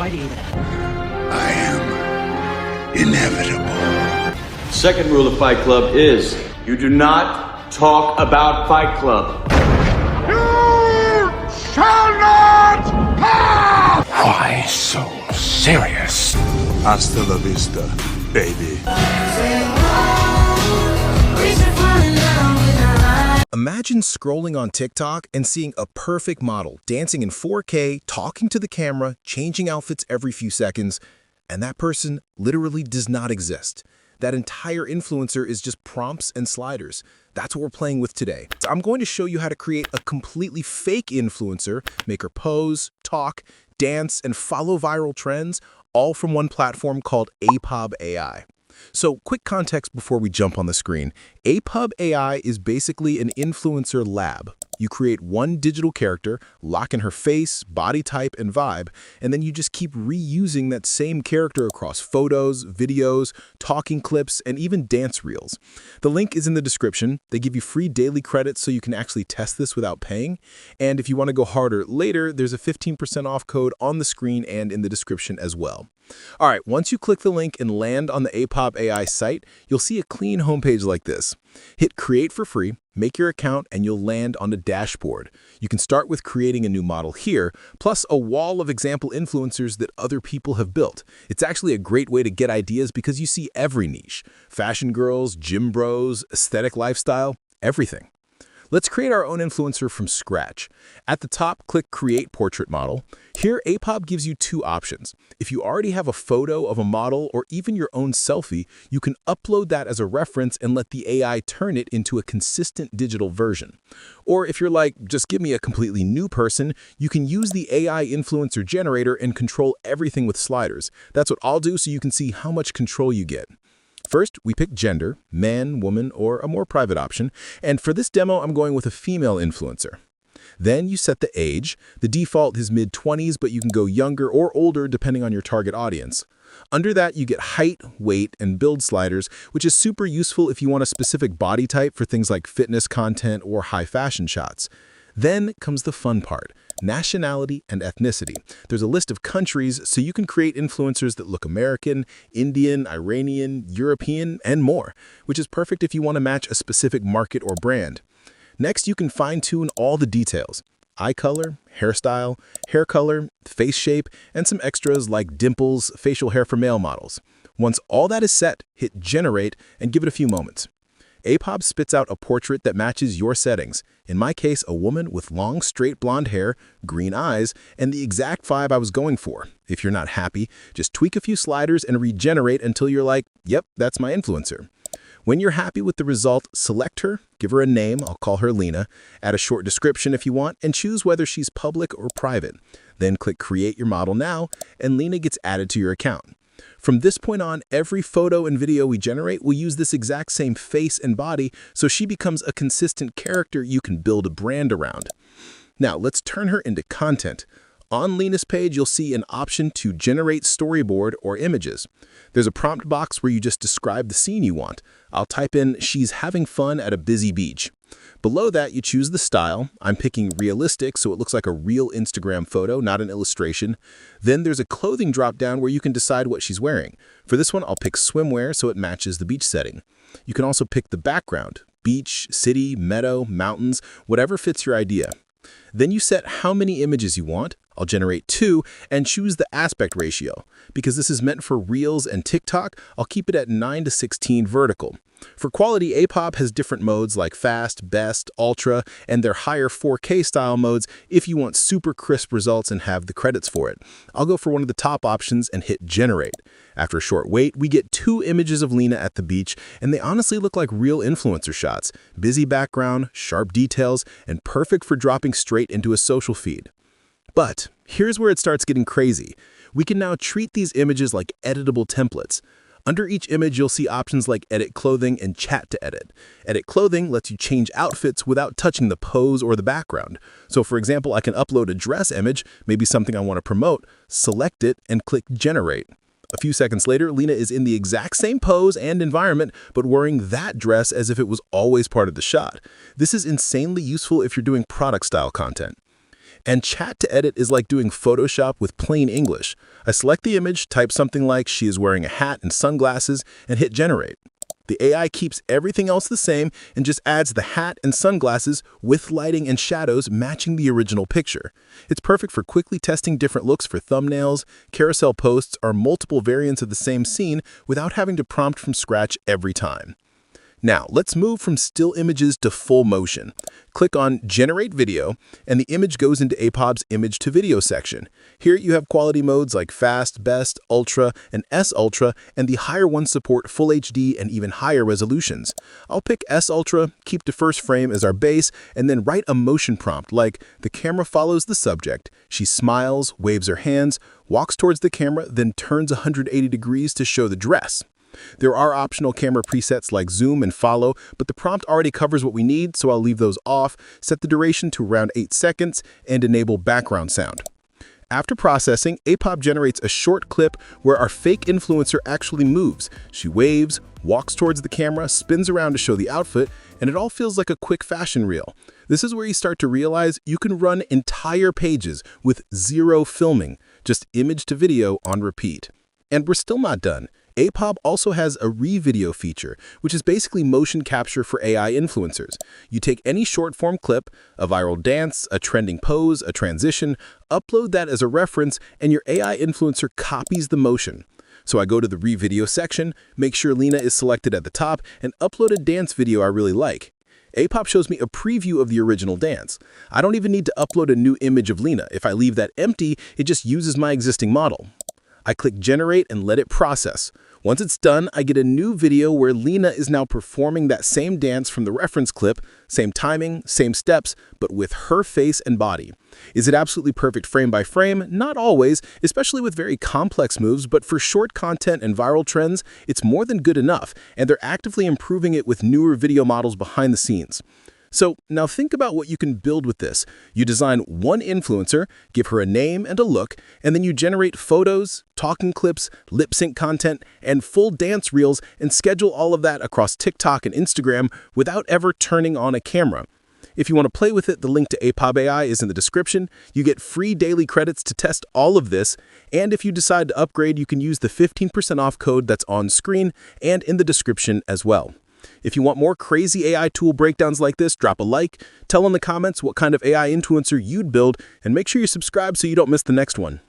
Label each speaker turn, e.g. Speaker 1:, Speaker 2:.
Speaker 1: Why do you do that?
Speaker 2: I am inevitable.
Speaker 3: Second rule of Fight Club is you do not talk about Fight Club.
Speaker 2: You shall not pass!
Speaker 4: Why so serious?
Speaker 2: Hasta la vista, baby.
Speaker 5: Imagine scrolling on TikTok and seeing a perfect model dancing in 4K, talking to the camera, changing outfits every few seconds, and that person literally does not exist. That entire influencer is just prompts and sliders. That's what we're playing with today. I'm going to show you how to create a completely fake influencer, make her pose, talk, dance, and follow viral trends, all from one platform called APOB AI. So quick context before we jump on the screen. APOB AI is basically an influencer lab. You create one digital character, lock in her face, body type, and vibe, and then you just keep reusing that same character across photos, videos, talking clips, and even dance reels. The link is in the description. They give you free daily credits so you can actually test this without paying. And if you want to go harder later, there's a 15% off code on the screen and in the description as well. All right, once you click the link and land on the APOB AI site, you'll see a clean homepage like this. Hit Create for free, make your account, and you'll land on a dashboard. You can start with creating a new model here, plus a wall of example influencers that other people have built. It's actually a great way to get ideas because you see every niche: fashion girls, gym bros, aesthetic lifestyle, everything. Let's create our own influencer from scratch. At the top, click Create Portrait Model. Here, APOB gives you two options. If you already have a photo of a model or even your own selfie, you can upload that as a reference and let the AI turn it into a consistent digital version. Or if you're like, just give me a completely new person, you can use the AI influencer generator and control everything with sliders. That's what I'll do so you can see how much control you get. First, we pick gender, man, woman, or a more private option, and for this demo, I'm going with a female influencer. Then you set the age. The default is mid-20s, but you can go younger or older depending on your target audience. Under that, you get height, weight, and build sliders, which is super useful if you want a specific body type for things like fitness content or high fashion shots. Then comes the fun part: nationality and ethnicity. There's a list of countries, so you can create influencers that look American, Indian, Iranian, European, and more, which is perfect if you want to match a specific market or brand. Next, you can fine-tune all the details: eye color, hairstyle, hair color, face shape, and some extras like dimples, facial hair for male models. Once all that is set, hit Generate and give it a few moments. APOB spits out a portrait that matches your settings. In my case, a woman with long, straight blonde hair, green eyes, and the exact vibe I was going for. If you're not happy, just tweak a few sliders and regenerate until you're like, yep, that's my influencer. When you're happy with the result, select her, give her a name, I'll call her Lena, add a short description if you want, and choose whether she's public or private. Then click Create Your Model Now, and Lena gets added to your account. From this point on, every photo and video we generate will use this exact same face and body, so she becomes a consistent character you can build a brand around. Now, let's turn her into content. On Lena's page, you'll see an option to generate storyboard or images. There's a prompt box where you just describe the scene you want. I'll type in, "She's having fun at a busy beach." Below that, you choose the style. I'm picking realistic, so it looks like a real Instagram photo, not an illustration. Then there's a clothing drop-down where you can decide what she's wearing. For this one, I'll pick swimwear so it matches the beach setting. You can also pick the background: beach, city, meadow, mountains, whatever fits your idea. Then you set how many images you want. I'll generate 2 and choose the aspect ratio. Because this is meant for Reels and TikTok, I'll keep it at 9:16 vertical. For quality, APOB has different modes like Fast, Best, Ultra, and their higher 4K style modes if you want super crisp results and have the credits for it. I'll go for one of the top options and hit Generate. After a short wait, we get 2 images of Lena at the beach, and they honestly look like real influencer shots. Busy background, sharp details, and perfect for dropping straight into a social feed. But here's where it starts getting crazy. We can now treat these images like editable templates. Under each image, you'll see options like Edit Clothing and Chat to Edit. Edit Clothing lets you change outfits without touching the pose or the background. So for example, I can upload a dress image, maybe something I want to promote, select it, and click Generate. A few seconds later, Lena is in the exact same pose and environment, but wearing that dress as if it was always part of the shot. This is insanely useful if you're doing product-style content. And chat to edit is like doing Photoshop with plain English. I select the image, type something like she is wearing a hat and sunglasses, and hit generate. The AI keeps everything else the same and just adds the hat and sunglasses with lighting and shadows matching the original picture. It's perfect for quickly testing different looks for thumbnails, carousel posts, or multiple variants of the same scene without having to prompt from scratch every time. Now, let's move from still images to full motion. Click on Generate Video, and the image goes into APOB's Image to Video section. Here you have quality modes like Fast, Best, Ultra, and S Ultra, and the higher ones support Full HD and even higher resolutions. I'll pick S Ultra, keep the first frame as our base, and then write a motion prompt like the camera follows the subject. She smiles, waves her hands, walks towards the camera, then turns 180 degrees to show the dress. There are optional camera presets like zoom and follow, but the prompt already covers what we need, so I'll leave those off, set the duration to around 8 seconds, and enable background sound. After processing, APOB generates a short clip where our fake influencer actually moves. She waves, walks towards the camera, spins around to show the outfit, and it all feels like a quick fashion reel. This is where you start to realize you can run entire pages with zero filming, just image to video on repeat. And we're still not done. APOB also has a re-video feature, which is basically motion capture for AI influencers. You take any short-form clip, a viral dance, a trending pose, a transition, upload that as a reference, and your AI influencer copies the motion. So I go to the re-video section, make sure Lena is selected at the top, and upload a dance video I really like. APOB shows me a preview of the original dance. I don't even need to upload a new image of Lena. If I leave that empty, it just uses my existing model. I click Generate and let it process. Once it's done, I get a new video where Lena is now performing that same dance from the reference clip, same timing, same steps, but with her face and body. Is it absolutely perfect frame by frame? Not always, especially with very complex moves, but for short content and viral trends, it's more than good enough, and they're actively improving it with newer video models behind the scenes. So now think about what you can build with this. You design one influencer, give her a name and a look, and then you generate photos, talking clips, lip sync content, and full dance reels and schedule all of that across TikTok and Instagram without ever turning on a camera. If you want to play with it, the link to APOB AI is in the description. You get free daily credits to test all of this, and if you decide to upgrade, you can use the 15% off code that's on screen and in the description as well. If you want more crazy AI tool breakdowns like this, drop a like, tell in the comments what kind of AI influencer you'd build, and make sure you subscribe so you don't miss the next one.